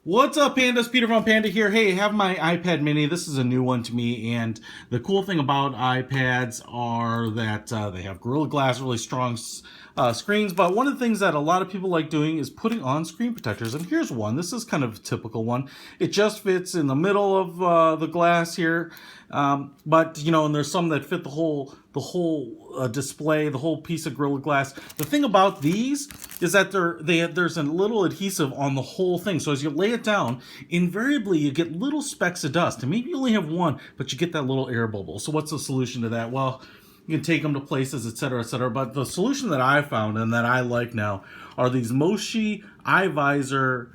What's up, Pandas? Peter from Panda here. Hey, I have my iPad mini. This is a new one to me, and the cool thing about iPads are that they have Gorilla Glass, really strong screens, but one of the things that a lot of people like doing is putting on screen protectors, and here's one. This is kind of a typical one. It just fits in the middle of the glass here, but, you know, and there's some that fit the whole display, the whole piece of Gorilla Glass. The thing about these is that there's a little adhesive on the whole thing. So as you lay it down, invariably you get little specks of dust. And maybe you only have one, but you get that little air bubble. So what's the solution to that? Well, you can take them to places, etc., etc. But the solution that I found and that I like now are these Moshi iVisor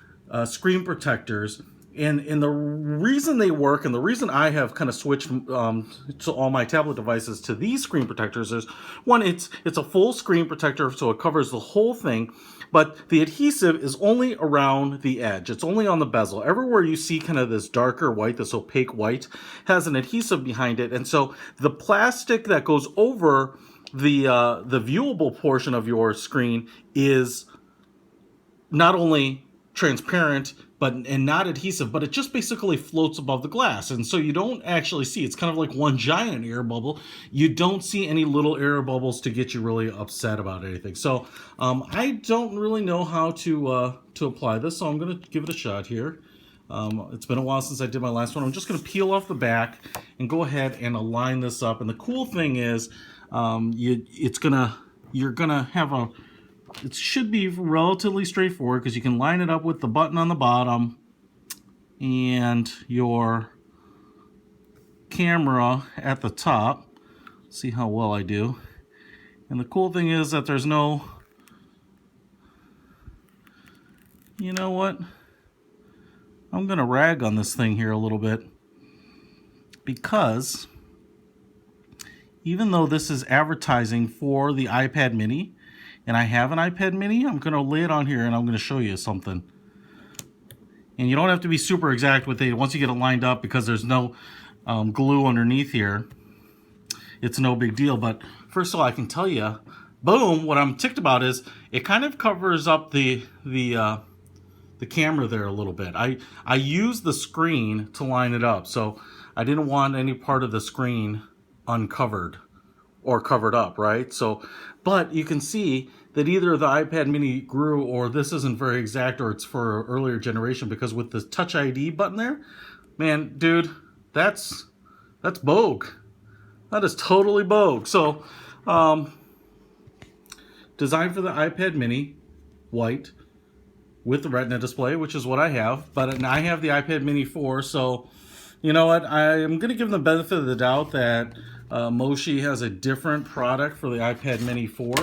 screen protectors. And the reason they work, and the reason I have kind of switched to all my tablet devices to these screen protectors is, one, it's a full screen protector, so it covers the whole thing, but the adhesive is only around the edge. It's only on the bezel. Everywhere you see kind of this darker white, this opaque white, has an adhesive behind it, and so the plastic that goes over the viewable portion of your screen is not only transparent and not adhesive, but it just basically floats above the glass, and so you don't actually see. It's kind of like one giant air bubble. You don't see any little air bubbles to get you really upset about anything. So I don't really know how to apply this, so I'm going to give it a shot here. It's been a while since I did my last one. I'm just going to peel off the back and go ahead and align this up. And the cool thing is, you're gonna have it should be relatively straightforward because you can line it up with the button on the bottom and your camera at the top. See how well I do. And the cool thing is that there's no, you know what? I'm gonna rag on this thing here a little bit, because even though this is advertising for the iPad mini, and I have an iPad mini, I'm going to lay it on here and I'm going to show you something. And you don't have to be super exact with it once you get it lined up, because there's no glue underneath here. It's no big deal. But first of all, I can tell you, boom, what I'm ticked about is it kind of covers up the camera there a little bit. I used the screen to line it up, so I didn't want any part of the screen uncovered or covered up, right? So, but you can see that either the iPad mini grew, or this isn't very exact, or it's for an earlier generation, because with the Touch ID button there, man, dude, that's Vogue. That is totally Vogue. So, designed for the iPad mini, white, with the Retina display, which is what I have, but I have the iPad mini 4, so you know what, I'm going to give them the benefit of the doubt that Moshi has a different product for the iPad mini 4,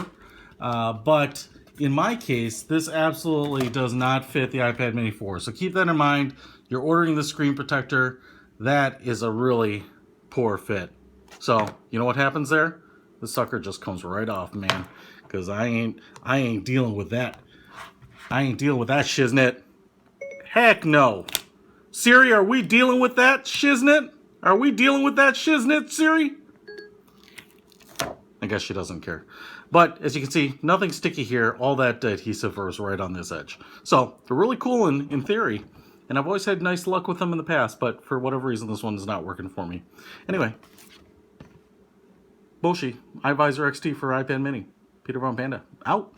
but in my case, this absolutely does not fit the iPad mini 4, so keep that in mind. You're ordering the screen protector. That is a really poor fit. So you know what happens there? The sucker just comes right off, man, because I ain't dealing with that. I ain't dealing with that shiznit. Heck no. Siri, are we dealing with that shiznit? Are we dealing with that shiznit, Siri? I guess she doesn't care. But as you can see, nothing sticky here. All that adhesive is right on this edge. So they're really cool in theory. And I've always had nice luck with them in the past, but for whatever reason, this one is not working for me. Anyway, Moshi iVisor XT for iPad mini. Peter von Panda, out.